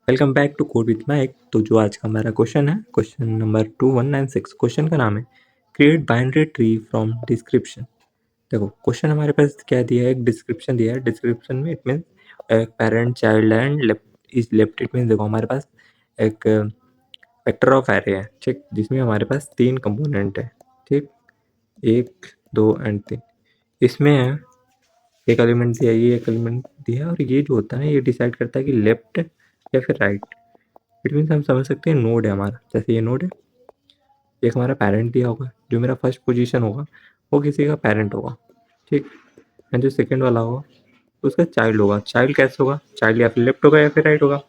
Welcome back to code with Mac. तो जो आज का हमारा क्वेश्चन है, क्वेश्चन नंबर 2196। क्वेश्चन का नाम है create binary tree from description. देखो क्वेश्चन हमारे पास क्या दिया है, एक डिस्क्रिप्शन दिया है। डिस्क्रिप्शन में it mean parent child and left is left. It mean देखो हमारे पास एक वेक्टर ऑफ एरे है, ठीक, जिसमें हमारे पास 3 कंपोनेंट है, ठीक, 1 2 एंड 3। इसमें है एक एलिमेंट दिया, ये एक एलिमेंट दिया है, और ये जो होता है ना, ये डिसाइड करता है कि लेफ्ट या फिर राइट। इट मीन्स हम समझ सकते हैं नोड है हमारा, जैसे ये नोड है, एक हमारा पेरेंट दिया होगा, जो मेरा फर्स्ट पोजीशन होगा वो किसी का पेरेंट होगा, ठीक। एंड जो सेकंड वाला होगा उसका चाइल्ड होगा। चाइल्ड कैसे होगा? चाइल्ड या फिर लेफ्ट होगा या फिर राइट होगा।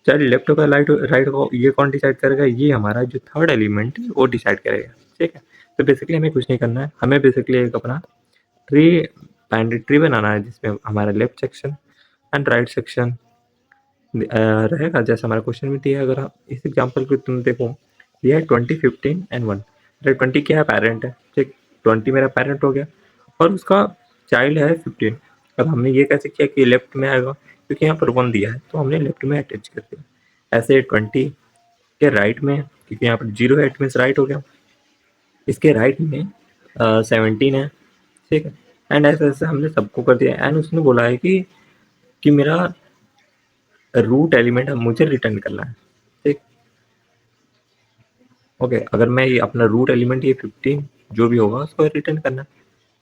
चाइल्ड लेफ्ट होगा, राइट होगा, ये कौन डिसाइड करेगा? ये हमारा जो थर्ड एलिमेंट है वो डिसाइड करेगा, ठीक है। तो बेसिकली हमें कुछ नहीं करना है, हमें बेसिकली एक अपना ट्री बाइनरी ट्री बनाना है, जिसमें हमारा left section and right section रहेगा, जैसा हमारा क्वेश्चन में दिया है। अगर आप इस एग्जाम्पल को तुम देखो, दिया है 20 15 एंड 1। अरे 20 क्या है? पेरेंट है, ठीक। 20 मेरा पेरेंट हो गया और उसका चाइल्ड है 15। अब हमने ये कैसे किया कि लेफ्ट में आएगा, क्योंकि यहाँ पर 1 दिया है तो हमने लेफ्ट में अटैच कर दिया। ऐसे 20 के राइट में, क्योंकि यहाँ पर 0 है, इट मीन्स राइट हो गया। इसके राइट में 17 है, ठीक है। एंड ऐसे ऐसे हमने सबको कर दिया। एंड उसने बोला है कि मेरा रूट एलिमेंट मुझे रिटर्न करना है, ठीक। ओके, अगर मैं ये अपना रूट एलिमेंट ये 15 जो भी होगा उसको रिटर्न करना है,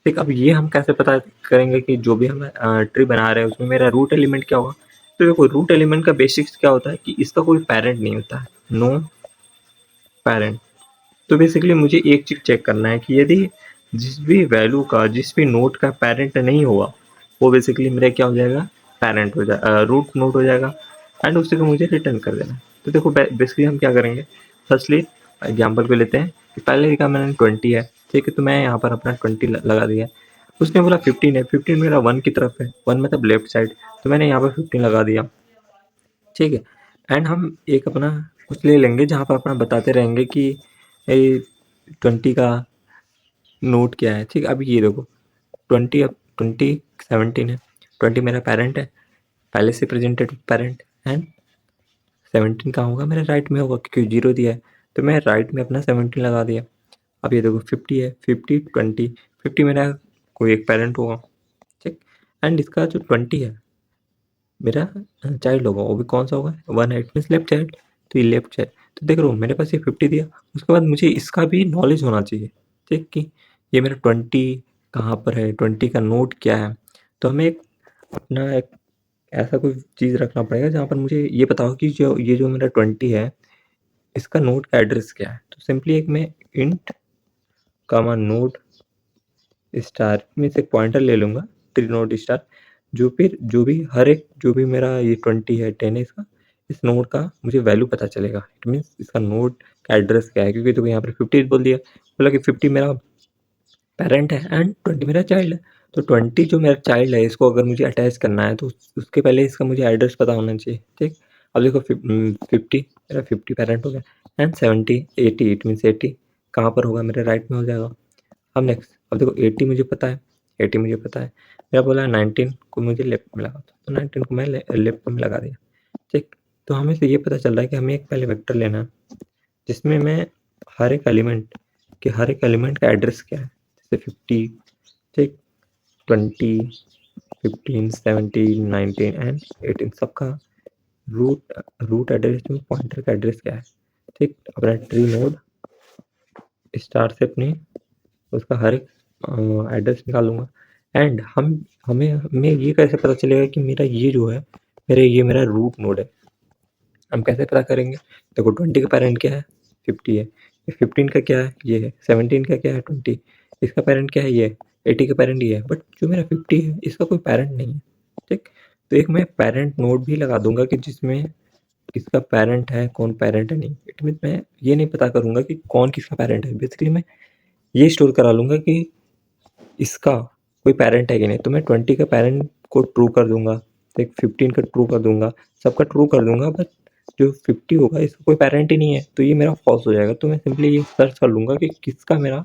ठीक। अब ये हम कैसे पता करेंगे कि जो भी हम ट्री बना रहे हैं उसमें मेरा रूट एलिमेंट क्या होगा? तो देखो रूट एलिमेंट का बेसिक्स क्या होता है कि इसका कोई पेरेंट नहीं होता है, नो पेरेंट। तो बेसिकली मुझे एक चीज चेक करना है कि यदि जिस भी वैल्यू का, जिस भी नोड का पेरेंट नहीं होगा, वो बेसिकली मेरा क्या हो जाएगा? पेरेंट हो जाएगा, रूट नोड हो जाएगा। एंड उसी को मुझे रिटर्न कर देना है। तो देखो बेसिकली हम क्या करेंगे, फर्स्टली एग्जाम्पल को लेते हैं कि पहले लिखा मैंने 20 है, ठीक है, तो मैं यहाँ पर अपना 20 लगा दिया। उसने बोला 15 है, 15 मेरा 1 की तरफ है, 1 मतलब लेफ्ट साइड, तो मैंने यहाँ पर 15 लगा दिया, ठीक है। एंड हम एक अपना कुछ ले लेंगे जहाँ पर अपना बताते रहेंगे कि 20 का नोट क्या है, ठीक। अभी ये देखो 20, अब 20 17 है, 20 मेरा पेरेंट है, पहले से प्रेजेंटेड पेरेंट। एंड 17 कहाँ होगा? मेरे राइट में होगा, क्योंकि 0 दिया है, तो मैं राइट में अपना 17 लगा दिया। अब ये देखो 50 है, 50 20, 50 मेरा कोई एक पेरेंट होगा, ठीक। एंड इसका जो 20 है मेरा चाइल्ड होगा, वो भी कौन सा होगा? 1 है, इट मीन्स लेफ्ट चाइल्ड, तो ये लेफ्ट चाइल्ड। तो देख रहे हो मेरे पास ये 50 दिया, उसके बाद मुझे इसका भी नॉलेज होना चाहिए, ठीक, कि ये मेरा 20 कहाँ पर है, 20 का नोट क्या है। तो हमें एक अपना एक ऐसा कोई चीज़ रखना पड़ेगा जहाँ पर मुझे ये पता हो कि जो मेरा 20 है इसका नोड का एड्रेस क्या है। तो सिंपली एक मैं इंट कामा नोड स्टार में से एक पॉइंटर ले लूँगा, ट्री नोड स्टार, जो फिर जो भी हर एक जो भी मेरा ये 20 है 10 है इसका, इस नोड का मुझे वैल्यू पता चलेगा। इट मीन्स इसका नोड का एड्रेस क्या है, क्योंकि देखो यहाँ पर 50 बोल दिया, बोला कि 50 मेरा पेरेंट है एंड 20 मेरा चाइल्ड है। तो 20 जो मेरा चाइल्ड है इसको अगर मुझे अटैच करना है तो उसके पहले इसका मुझे एड्रेस पता होना चाहिए, ठीक। अब देखो 50 मेरा 50 पेरेंट हो गया एंड 70 80, इट मीन्स 80 कहाँ पर होगा? मेरे राइट में हो जाएगा। अब नेक्स्ट, अब देखो 80 मुझे पता है, 80 मुझे पता है, मेरा बोला है 19 को मुझे लेफ्ट में लगा, तो 19 को मैं लेफ्ट में लगा दिया, ठीक। तो हमें से ये पता चल रहा है कि हमें एक पहले वेक्टर लेना है जिसमें मैं हर एक एलिमेंट का एड्रेस क्या है, जैसे 50, ठीक, 20 15 17 19 एंड 18 सबका रूट एड्रेस में पॉइंटर का एड्रेस क्या है, ठीक। अपना ट्री नोड स्टार से अपनी उसका हर एक एड्रेस निकालूंगा। एंड हमें ये कैसे पता चलेगा कि मेरा ये जो है मेरा रूट नोड है? हम कैसे पता करेंगे? देखो 20 का पेरेंट क्या है? 50 है। 15 का क्या है? ये है। 17 का क्या है? 20। इसका पेरेंट क्या है? ये है। 80 का पेरेंट ये है, बट जो मेरा 50 है इसका कोई पेरेंट नहीं है, ठीक। तो एक मैं पेरेंट नोड भी लगा दूंगा कि जिसमें किसका पेरेंट है, कौन पेरेंट है नहीं। इट मीन मैं ये नहीं पता करूंगा कि कौन किसका पेरेंट है, बेसिकली मैं ये स्टोर करा लूंगा कि इसका कोई पेरेंट है कि नहीं। तो मैं 20 का पेरेंट को ट्रू कर दूंगा, ठीक, 15 का ट्रू कर दूंगा, सबका ट्रू कर दूंगा, बट जो 50 होगा इसका कोई पेरेंट ही नहीं है, तो ये मेरा फॉल्स हो जाएगा। तो मैं सिंपली ये सर्च कर लूंगा कि किसका मेरा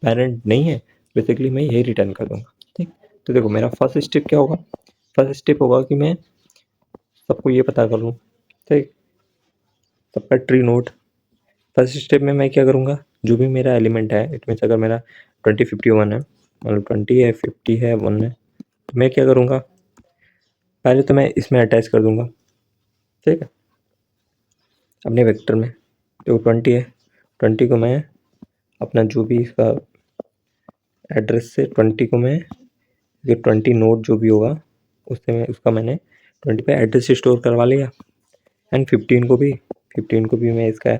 पेरेंट नहीं है, बेसिकली मैं यही रिटर्न कर दूंगा, ठीक। तो देखो मेरा फर्स्ट स्टेप क्या होगा? फर्स्ट स्टेप होगा कि मैं सबको ये पता कर लूँ ठीक, सबका ट्री नोड। फर्स्ट स्टेप में मैं क्या करूँगा, जो भी मेरा एलिमेंट है, इट मीन्स अगर मेरा 20 50 1 है, मतलब 20 है 50 है 1 है, तो मैं क्या करूँगा, पहले तो मैं इसमें अटैच कर दूँगा। ठीक है, अपने वेक्टर में जो 20 है, 20 को मैं अपना जो भी इसका एड्रेस से 20 को मैं ये 20 नोड जो भी होगा उससे मैं उसका मैंने 20 पे एड्रेस स्टोर करवा लिया, एंड 15 को भी मैं इसका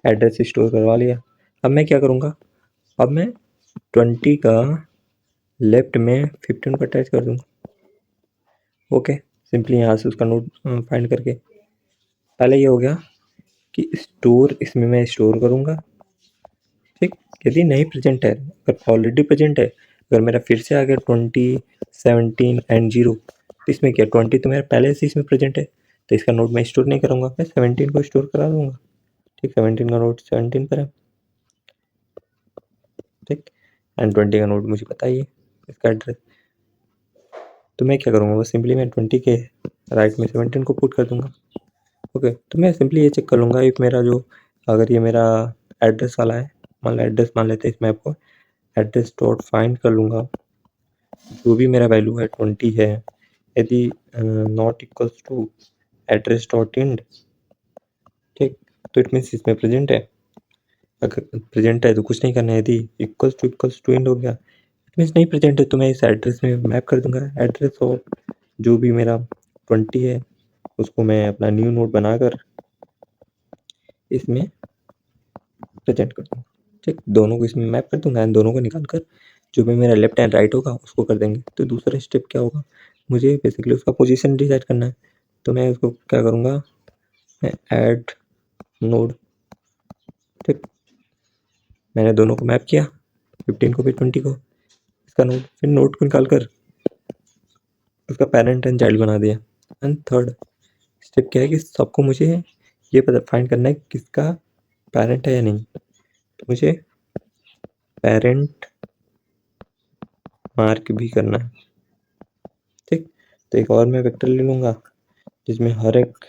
एड्रेस स्टोर करवा लिया। अब मैं क्या करूँगा, अब मैं 20 का लेफ्ट में 15 को अटैच कर दूँगा। ओके, सिंपली यहाँ से उसका नोड फाइंड करके पहले ये हो गया कि स्टोर, इसमें मैं स्टोर करूँगा। ठीक, यदि नहीं प्रेजेंट है, अगर ऑलरेडी प्रेजेंट है, अगर मेरा फिर से आ गया 20 17 एंड 0, तो इसमें क्या 20 तो मेरा पहले से इसमें प्रेजेंट है, तो इसका नोट मैं स्टोर नहीं करूँगा, मैं 17 को स्टोर करा दूँगा। ठीक, 17 का नोट 17 पर है। ठीक, एंड 20 का नोट मुझे पता ही है इसका एड्रेस, तो मैं क्या करूँगा, बस सिंपली मैं 20 के राइट में 17 को पुट कर दूँगा। ओके, तो मैं सिंपली ये चेक कर लूँगा इफ मेरा जो, अगर ये मेरा एड्रेस वाला है, मान लो एड्रेस मान लेते हैं इस मैप को, एड्रेस डॉट फाइंड कर लूँगा, जो भी मेरा वैल्यू है 20 है, यदि not equals to address dot end, ठीक, तो इट मीन्स इसमें प्रेजेंट है। अगर प्रेजेंट है तो कुछ नहीं करना है, यदि इक्वल्स टू इंड हो गया, इट मीन्स नहीं प्रेजेंट है, तो मैं इस एड्रेस में मैप कर दूंगा। एड्रेस और जो भी मेरा 20 है उसको मैं अपना न्यू नोड बनाकर इसमें प्रेजेंट कर दूँगा। ठीक, दोनों को इसमें मैप कर दूंगा एंड दोनों को निकाल कर जो भी मेरा लेफ्ट एंड राइट होगा उसको कर देंगे। तो दूसरा स्टेप क्या होगा, मुझे बेसिकली उसका पोजीशन डिसाइड करना है, तो मैं उसको क्या करूँगा, मैं ऐड नोड। ठीक, मैंने दोनों को मैप किया, 15 को भी 20 को, इसका नोड, फिर नोड को निकाल कर उसका पेरेंट एंड चाइल्ड बना दिया। एंड थर्ड स्टेप क्या है कि सबको मुझे ये पता फाइंड करना है किसका पेरेंट है या नहीं, तो मुझे पेरेंट मार्क भी करना है। ठीक, तो एक और मैं वेक्टर ले लूँगा जिसमें हर एक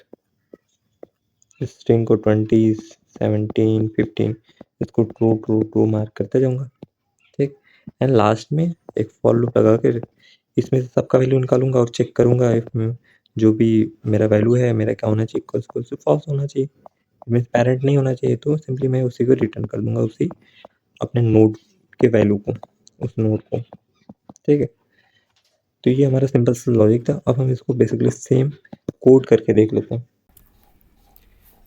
स्ट्रिंग को 20 17 15 इसको ट्रू ट्रू ट्रू मार्क करते जाऊँगा। ठीक, एंड लास्ट में एक फॉर लूप लगा कर इसमें से सबका वैल्यू निकालूंगा और चेक करूंगा इफ जो भी मेरा वैल्यू है मेरा क्या होना चाहिए, इक्वल्स टू फॉल्स होना चाहिए, मीन्स पेरेंट नहीं होना चाहिए, तो सिंपली मैं उसी को रिटर्न कर दूंगा, उसी अपने नोड के वैल्यू को, उस नोड को। ठीक है, तो ये हमारा सिंपल सा लॉजिक था। अब हम इसको बेसिकली सेम कोड करके देख लेते हैं।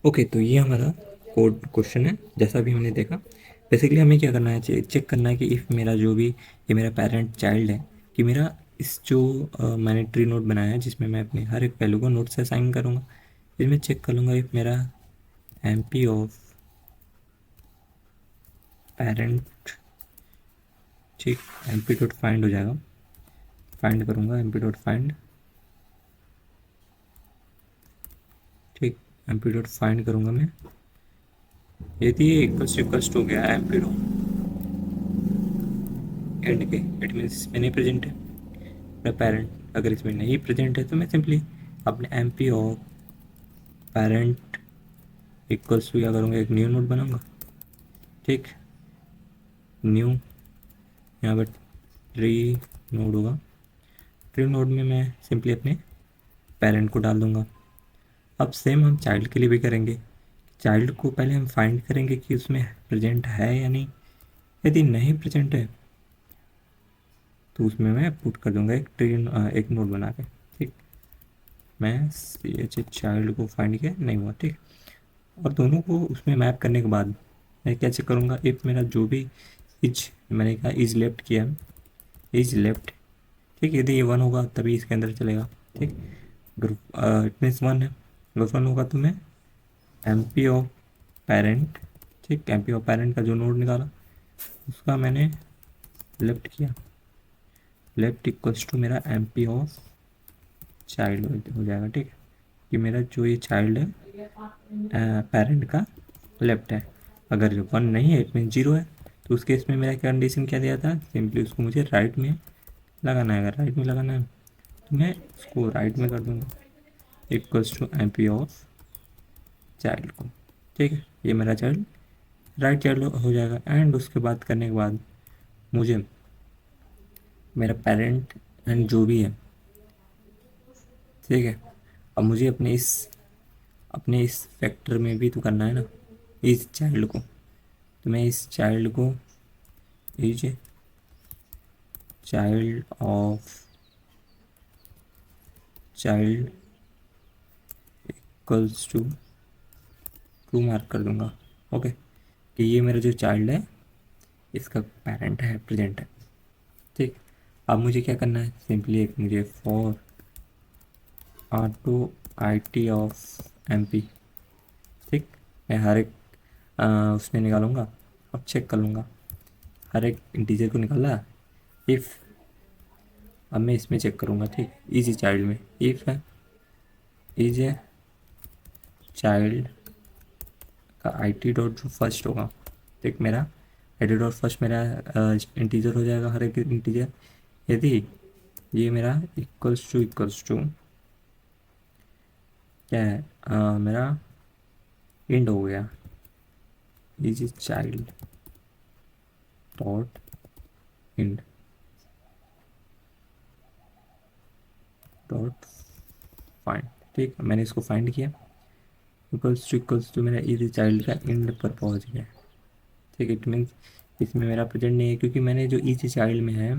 ओके, तो ये हमारा कोड क्वेश्चन है, जैसा भी हमने देखा। बेसिकली हमें क्या करना है, चेक करना है कि इफ़ मेरा जो भी ये मेरा पेरेंट चाइल्ड है, कि मेरा इस जो मैंने ट्री नोड बनाया है जिसमें मैं अपने हर एक वैल्यू को नोड से असाइन करूँगा, इसमें चेक कर लूँगा इफ़ मेरा MP ऑफ पेरेंट, ठीक, MP डॉट फाइंड हो जाएगा, फाइंड करूँगा MP डॉट फाइंड। ठीक, MP डॉट फाइंड करूँगा मैं, यदि ये इक्वल्स टू हो गया MP डॉट एंड के, इट मीन्स इसमें नहीं प्रेजेंट है मेरा पेरेंट। अगर इसमें नहीं प्रेजेंट है तो मैं सिंपली अपने MP of parent equals to क्या करूँगा, एक न्यू नोड बनाऊँगा। ठीक, न्यू, यहाँ पर ट्री नोड होगा, ट्री नोड में मैं सिंपली अपने पेरेंट को डाल दूँगा। अब सेम हम चाइल्ड के लिए भी करेंगे, चाइल्ड को पहले हम फाइंड करेंगे कि उसमें प्रेजेंट है या नहीं, यदि नहीं प्रेजेंट है तो उसमें मैं पुट कर दूँगा एक ट्री, एक नोड बना के। ठीक, मैं चाइल्ड को फाइंड किया, नहीं हुआ। ठीक, और दोनों को उसमें मैप करने के बाद मैं क्या चेक करूँगा, इफ़ मेरा जो भी इज, मैंने कहा इज लेफ्ट किया, इज लेफ्ट, ठीक, यदि ये 1 होगा तभी इसके अंदर चलेगा। ठीक, अगर इट मीन्स 1 है, अगर 1 होगा तो मैं MP ऑफ पेरेंट, ठीक, MP ऑफ पेरेंट का जो नोड निकाला उसका मैंने लेफ्ट किया, लेफ्ट इक्वल्स टू मेरा MP ऑफ चाइल्ड हो जाएगा। ठीक, कि मेरा जो ये चाइल्ड है पेरेंट का लेफ्ट है, अगर 1 नहीं है इट मीन 0 है, तो उस केस में मेरा कंडीशन क्या दिया था, सिंपली उसको मुझे राइट में लगाना है। अगर राइट में लगाना है तो मैं उसको राइट में कर दूँगा, equals to MP of child को, ठीक है, ये मेरा चाइल्ड राइट चाइल्ड हो जाएगा। एंड उसके बाद करने के बाद मुझे मेरा पेरेंट एंड जो भी है, ठीक है, अब मुझे अपने इस फैक्टर में भी तो करना है ना इस चाइल्ड को। तो मैं इस चाइल्ड को is child of child equals to true mark कर दूंगा। ओके, कि ये मेरा जो चाइल्ड है इसका पेरेंट है, प्रेजेंट है, ठीक। अब मुझे क्या करना है, सिंपली एक मुझे for auto IT of MP, ठीक। मैं हर एक उसमें निकालूंगा और चेक कर लूँगा, हर एक इंटीजर को निकाला। इफ़ अब मैं इसमें चेक करूँगा, ठीक, इजी चाइल्ड में इफ़ है इज ए चाइल्ड का IT डॉट जो फर्स्ट होगा, ठीक, मेरा IT डॉट फर्स्ट मेरा इंटीजर हो जाएगा, हर एक इंटीजर। यदि ये मेरा इक्वल्स टू क्या है, मेरा इंड हो गया, is child dot end dot find, ठीक, मैंने इसको फाइंड किया, इक्वल्स टू मेरा इज चाइल्ड का इंड पर पहुंच गया, ठीक। इट मीन्स इसमें मेरा प्रेजेंट नहीं है, क्योंकि मैंने जो इज चाइल्ड में है,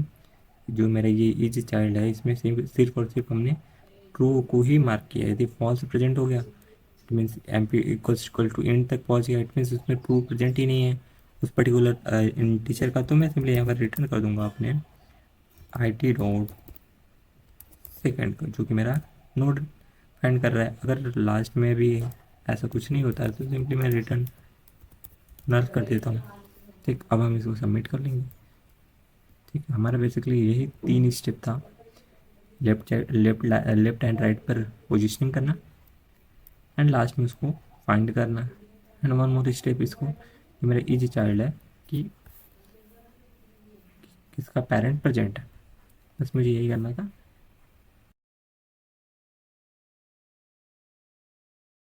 जो मेरा ये इज चाइल्ड है, इसमें सिर्फ और सिर्फ हमने ट्रू को ही मार्क किया। यदि फॉल्स प्रेजेंट हो गया, it means MP equal to end तक पहुंच गया, इट मीन्स उसमें ट्रू प्रेजेंट ही नहीं है उस पर्टिकुलर इंटीजर का। तो मैं सिंपली यहाँ पर रिटर्न कर दूंगा अपने IT डॉट सेकेंड का, जो कि मेरा नोड फाइंड कर रहा है। अगर लास्ट में भी ऐसा कुछ नहीं होता है तो सिंपली मैं रिटर्न नल कर देता हूँ, ठीक। अब हम इसको सबमिट कर लेंगे, ठीक। हमारा बेसिकली यही 3 स्टेप था, लेफ्ट एंड राइट पर पोजिशनिंग करना, एंड लास्ट में उसको फाइंड करना, एंड वन मोर स्टेप इसको, ये मेरा इजी चाइल्ड है कि किसका पेरेंट प्रेजेंट है, बस मुझे यही करना था।